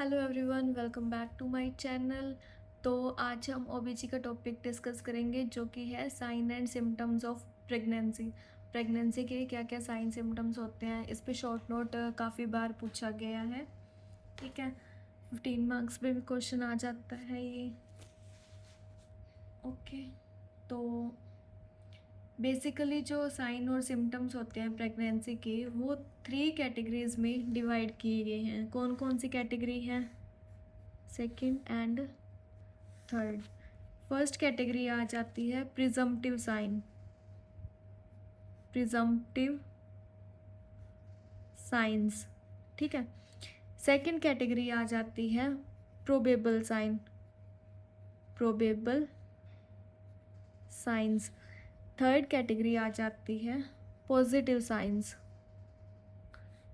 Hello everyone, welcome back to my channel. तो आज हम ओबीजी का टॉपिक डिस्कस करेंगे जो कि है sign and symptoms of pregnancy. Pregnancy के क्या क्या साइन सिम्टम्स होते हैं, इस पे शॉर्ट नोट काफ़ी बार पूछा गया है। ठीक है, 15 मार्क्स पे भी क्वेश्चन आ जाता है ये। ओके, तो बेसिकली जो साइन और सिम्टम्स होते हैं प्रेगनेंसी के, वो 3 कैटेगरीज में डिवाइड किए गए हैं। कौन कौन सी कैटेगरी हैं? Second and third. First category आ जाती है प्रिजम्पटिव साइन। प्रिजम्पटिव साइंस, ठीक है। सेकंड कैटेगरी आ जाती है probable sign. Probable science. Third category आ जाती है पॉजिटिव साइंस।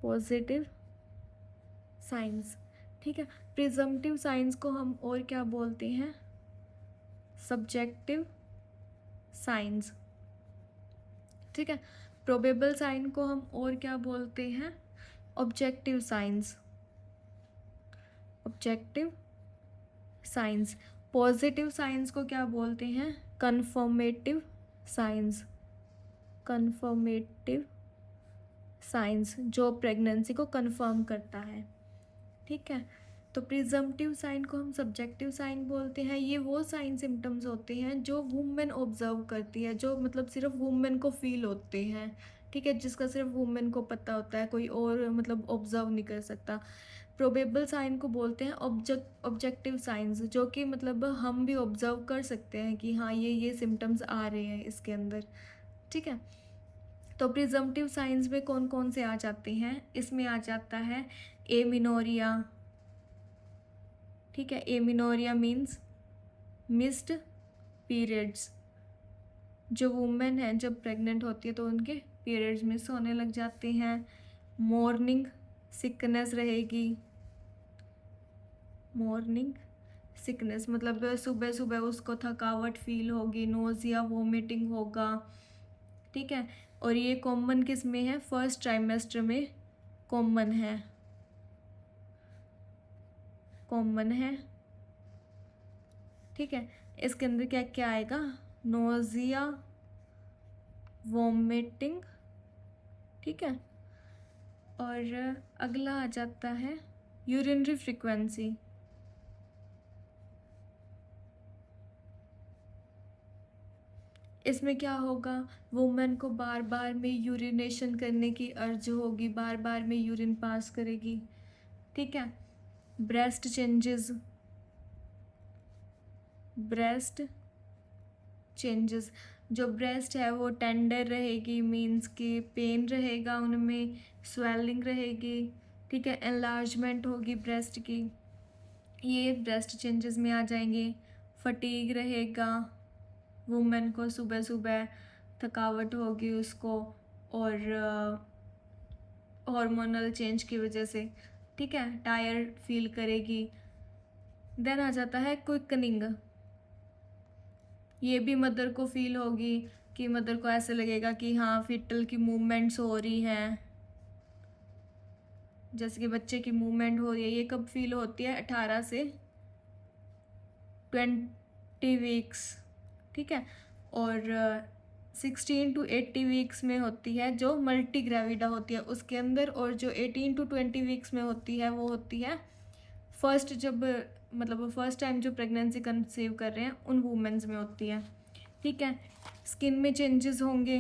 पॉजिटिव साइंस, ठीक है। प्रिजम्पटिव साइंस को हम और क्या बोलते हैं? सब्जेक्टिव साइंस, ठीक है। प्रोबेबल साइन को हम और क्या बोलते हैं? Objective science. Objective science. Positive science को क्या बोलते हैं? Confirmative science. कन्फर्मेटिव साइंस जो प्रेगनेंसी को कंफर्म करता है, ठीक है। तो प्रिजम्पटिव साइन को हम सब्जेक्टिव साइन बोलते हैं। ये वो साइन सिम्टम्स होते हैं जो वुमेन ऑब्जर्व करती है, जो मतलब सिर्फ वुमेन को फील होते हैं, ठीक है, जिसका सिर्फ वुमेन को पता होता है, कोई और मतलब ऑब्जर्व नहीं कर सकता। प्रोबेबल साइन को बोलते हैं ऑब्जेक्टिव साइंस, जो कि मतलब हम भी ऑब्जर्व कर सकते हैं कि हाँ ये सिम्टम्स आ रहे हैं इसके अंदर, ठीक है। तो प्रिजम्पटिव साइंस में कौन कौन से आ जाते हैं? इसमें आ जाता है एमिनोरिया, ठीक है। Amenorrhoea means missed periods. जो वुमेन है जब प्रेग्नेंट होती है तो उनके पीरियड्स मिस होने लग जाते हैं। मॉर्निंग सिकनेस रहेगी। मॉर्निंग सिकनेस मतलब सुबह सुबह उसको थकावट फील होगी, नोजिया वोमिटिंग होगा, ठीक है। और ये कॉमन किस में है? फर्स्ट ट्राइमेस्टर में कॉमन है। कॉमन है, ठीक है। इसके अंदर क्या क्या आएगा? नोजिया वोमिटिंग, ठीक है। और अगला आ जाता है यूरिनरी फ्रीक्वेंसी। इसमें क्या होगा? वुमेन को बार बार में यूरिनेशन करने की अर्ज होगी, बार बार में यूरिन पास करेगी, ठीक है। Breast changes. ब्रेस्ट चेंजेस, जो ब्रेस्ट है वो टेंडर रहेगी, मीन्स कि पेन रहेगा उनमें, स्वेलिंग रहेगी, ठीक है। एनलार्जमेंट होगी ब्रेस्ट की, ये ब्रेस्ट चेंजेस में आ जाएंगे। फटीग रहेगा, वुमेन को सुबह सुबह थकावट होगी उसको, और हार्मोनल चेंज की वजह से, ठीक है, टायर्ड फील करेगी। देन आ जाता है क्विकनिंग। ये भी मदर को फील होगी कि मदर को ऐसे लगेगा कि हाँ फिटल की मूवमेंट्स हो रही हैं, जैसे कि बच्चे की मूवमेंट हो रही है। ये कब फील होती है? 18 से 20 वीक्स, ठीक है। और 16 to 80 वीक्स में होती है जो मल्टी ग्रेविडा होती है उसके अंदर, और जो 18 to 20 वीक्स में होती है वो होती है फर्स्ट, जब मतलब फर्स्ट टाइम जो प्रेगनेंसी कंसीव कर रहे हैं उन वुमेन्स में होती है, ठीक है। स्किन में चेंजेस होंगे।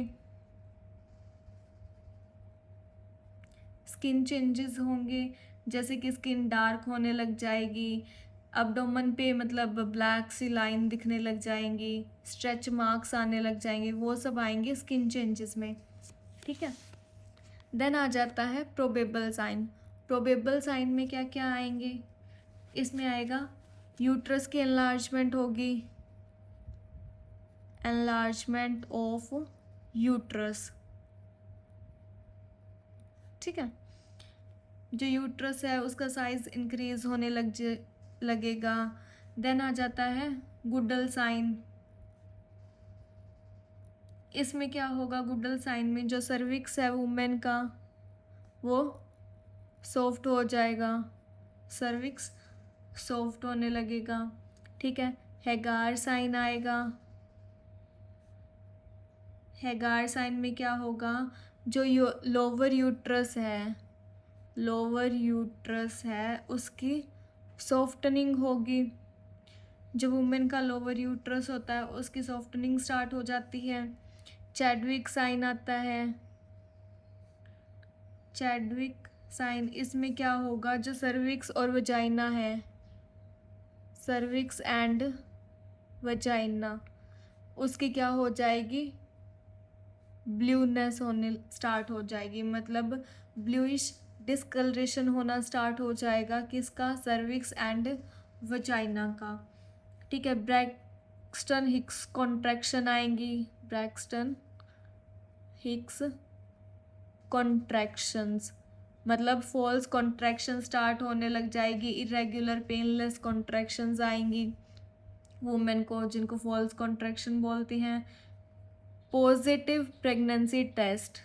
स्किन चेंजेस होंगे, जैसे कि स्किन डार्क होने लग जाएगी, अब्डोमन पे मतलब ब्लैक सी लाइन दिखने लग जाएंगी, स्ट्रेच मार्क्स आने लग जाएंगे, वो सब आएंगे स्किन चेंजेस में, ठीक है। देन आ जाता है प्रोबेबल साइन। प्रोबेबल साइन में क्या क्या आएंगे? इसमें आएगा यूट्रस की एनलार्जमेंट होगी। एनलार्जमेंट ऑफ यूट्रस, ठीक है। जो यूट्रस है उसका साइज इंक्रीज होने लगेगा। देन आ जाता है गुडल साइन। इसमें क्या होगा? गुडल साइन में जो सर्विक्स है वुमेन का वो सॉफ्ट हो जाएगा, सर्विक्स सॉफ्ट होने लगेगा। ठीक है, हैगार साइन आएगा। हैगार साइन में क्या होगा, जो लोअर यूट्रस है उसकी सॉफ्टनिंग होगी। जो वुमेन का लोअर यूट्रस होता है उसकी सॉफ्टनिंग स्टार्ट हो जाती है। चैडविक साइन आता है। चैडविक साइन, इसमें क्या होगा, जो सर्विक्स और वजाइना है, सर्विक्स एंड वजाइना, उसकी क्या हो जाएगी, ब्लूनेस होने स्टार्ट हो जाएगी, मतलब ब्लूइश डिस्कलरेशन होना स्टार्ट हो जाएगा। किसका, सर्विक्स एंड वजाइना का। ठीक है, ब्रैक्सटन हिक्स कॉन्ट्रैक्शन आएंगी। ब्रैक्सटन हिक्स कॉन्ट्रैक्शंस, मतलब फॉल्स कॉन्ट्रैक्शन स्टार्ट होने लग जाएगी। इरेगुलर पेनलेस कॉन्ट्रैक्शंस आएंगी वुमेन को, जिनको फॉल्स कॉन्ट्रैक्शन बोलते हैं। पॉजिटिव प्रेगनेंसी टेस्ट,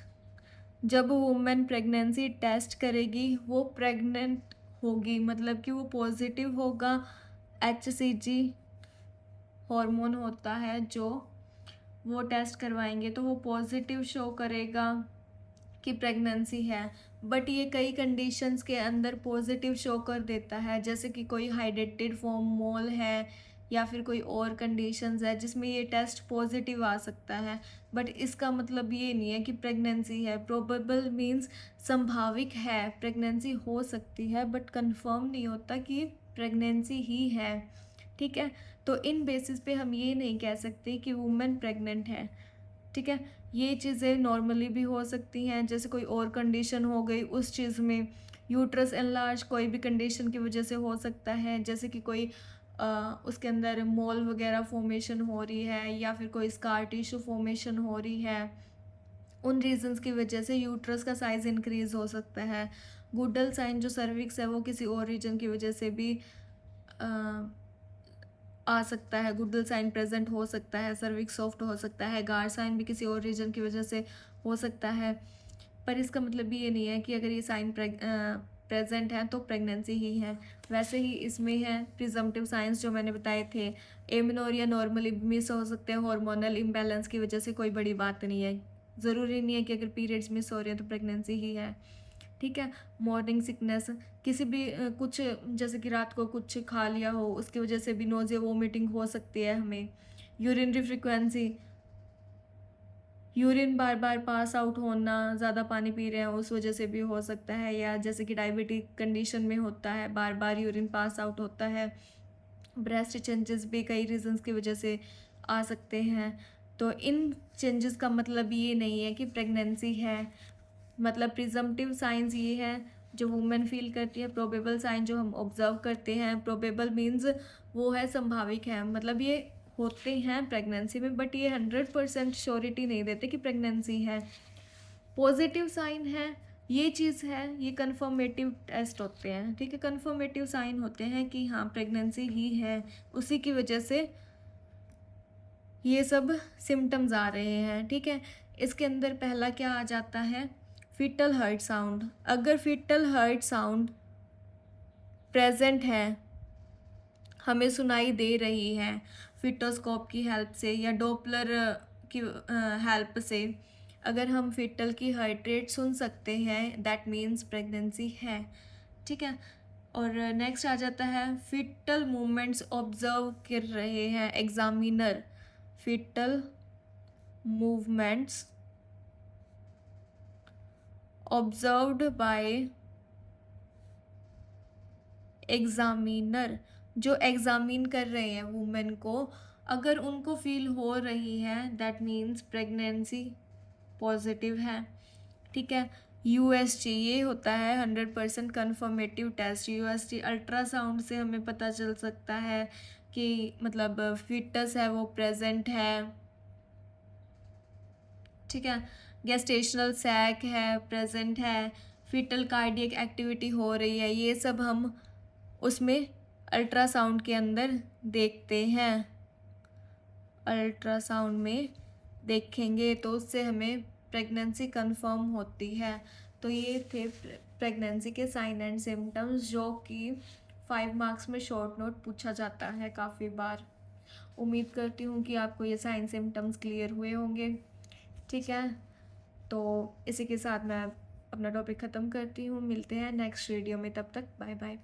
जब वुमेन प्रेगनेंसी टेस्ट करेगी वो प्रेग्नेंट होगी, मतलब कि वो पॉजिटिव होगा। HCG हार्मोन होता है जो वो टेस्ट करवाएंगे तो वो पॉजिटिव शो करेगा कि प्रेगनेंसी है। बट ये कई कंडीशंस के अंदर पॉजिटिव शो कर देता है, जैसे कि कोई हाइड्रेटेड फॉर्म मोल है या फिर कोई और कंडीशंस है जिसमें ये टेस्ट पॉजिटिव आ सकता है। बट इसका मतलब ये नहीं है कि प्रेगनेंसी है। प्रोबेबल मीन्स संभाविक है, प्रेगनेंसी हो सकती है बट कंफर्म नहीं होता कि प्रेगनेंसी ही है। ठीक है, तो इन बेसिस पे हम ये नहीं कह सकते कि वुमेन प्रेग्नेंट है। ठीक है, ये चीज़ें नॉर्मली भी हो सकती हैं, जैसे कोई और कंडीशन हो गई उस चीज़ में। यूट्रस एनलार्ज कोई भी कंडीशन की वजह से हो सकता है, जैसे कि कोई उसके अंदर मोल वगैरह फॉर्मेशन हो रही है या फिर कोई स्कार टिश्यू फॉर्मेशन हो रही है। उन रीजंस की वजह से यूट्रस का साइज़ इंक्रीज़ हो सकता है। गुडल साइन जो सर्विक्स है वो किसी और रीजन की वजह से भी आ सकता है। गुडल साइन प्रेजेंट हो सकता है, सर्विक्स सॉफ्ट हो सकता है। गार साइन भी किसी और रीजन की वजह से हो सकता है। पर इसका मतलब ये नहीं है कि अगर ये साइन प्रेजेंट है तो प्रेगनेंसी ही है। वैसे ही इसमें है प्रिजम्पटिव साइंस जो मैंने बताए थे। एमिनोरिया नॉर्मली मिस हो सकते हैं हार्मोनल इम्बैलेंस की वजह से, कोई बड़ी बात नहीं है। ज़रूरी नहीं है कि अगर पीरियड्स मिस हो रहे हैं तो प्रेगनेंसी ही है। ठीक है, मॉर्निंग सिकनेस, किसी भी कुछ जैसे कि रात को कुछ खा लिया हो उसकी वजह से भी नोज़िया वोमिटिंग हो सकती है हमें। यूरिनरी फ्रिक्वेंसी, यूरिन बार बार पास आउट होना, ज़्यादा पानी पी रहे हैं उस वजह से भी हो सकता है, या जैसे कि डायबिटिक कंडीशन में होता है बार बार यूरिन पास आउट होता है। ब्रेस्ट चेंजेस भी कई रीजंस की वजह से आ सकते हैं। तो इन चेंजेस का मतलब ये नहीं है कि प्रेगनेंसी है। मतलब प्रिजम्पटिव साइंस ये है जो वुमेन फील करती है। प्रोबेबल साइन जो हम ऑब्जर्व करते हैं, प्रोबेबल मीन्स वो है संभाविक है, मतलब ये होते हैं प्रेगनेंसी में बट ये 100% श्योरिटी नहीं देते कि प्रेगनेंसी है। पॉजिटिव साइन है, ये चीज़ है, ये कन्फर्मेटिव टेस्ट होते हैं। ठीक है, कन्फर्मेटिव साइन होते हैं कि हाँ प्रेगनेंसी ही है, उसी की वजह से ये सब सिम्टम्स आ रहे हैं। ठीक है, इसके अंदर पहला क्या आ जाता है, फीटल हार्ट साउंड। अगर फीटल हार्ट साउंड प्रेजेंट है, हमें सुनाई दे रही है फिटोस्कोप की हेल्प से या डॉपलर की हेल्प से, अगर हम फीटल की हार्ट रेट सुन सकते हैं दैट मीन्स प्रेगनेंसी है। ठीक है, और नेक्स्ट आ जाता है फीटल मूवमेंट्स ऑब्जर्व कर रहे हैं examiner. Foetal movements observed by examiner, जो एग्जामिन कर रहे हैं वुमेन को, अगर उनको फील हो रही है दैट मीन्स प्रेगनेंसी पॉजिटिव है। ठीक है, USG ये होता है 100% कन्फर्मेटिव टेस्ट। USG अल्ट्रासाउंड से हमें पता चल सकता है कि मतलब फिटस है वो प्रेजेंट है। ठीक है, गेस्टेशनल सैक है प्रेजेंट है, फीटल कार्डियक एक्टिविटी हो रही है, ये सब हम उसमें अल्ट्रासाउंड के अंदर देखते हैं। अल्ट्रासाउंड में देखेंगे तो उससे हमें प्रेगनेंसी कंफर्म होती है। तो ये थे प्रेगनेंसी के साइन एंड सिम्टम्स, जो कि 5 मार्क्स में शॉर्ट नोट पूछा जाता है काफ़ी बार। उम्मीद करती हूँ कि आपको ये साइन सिम्टम्स क्लियर हुए होंगे। ठीक है, तो इसी के साथ मैं अपना टॉपिक ख़त्म करती हूँ। मिलते हैं नेक्स्ट वीडियो में, तब तक बाय बाय।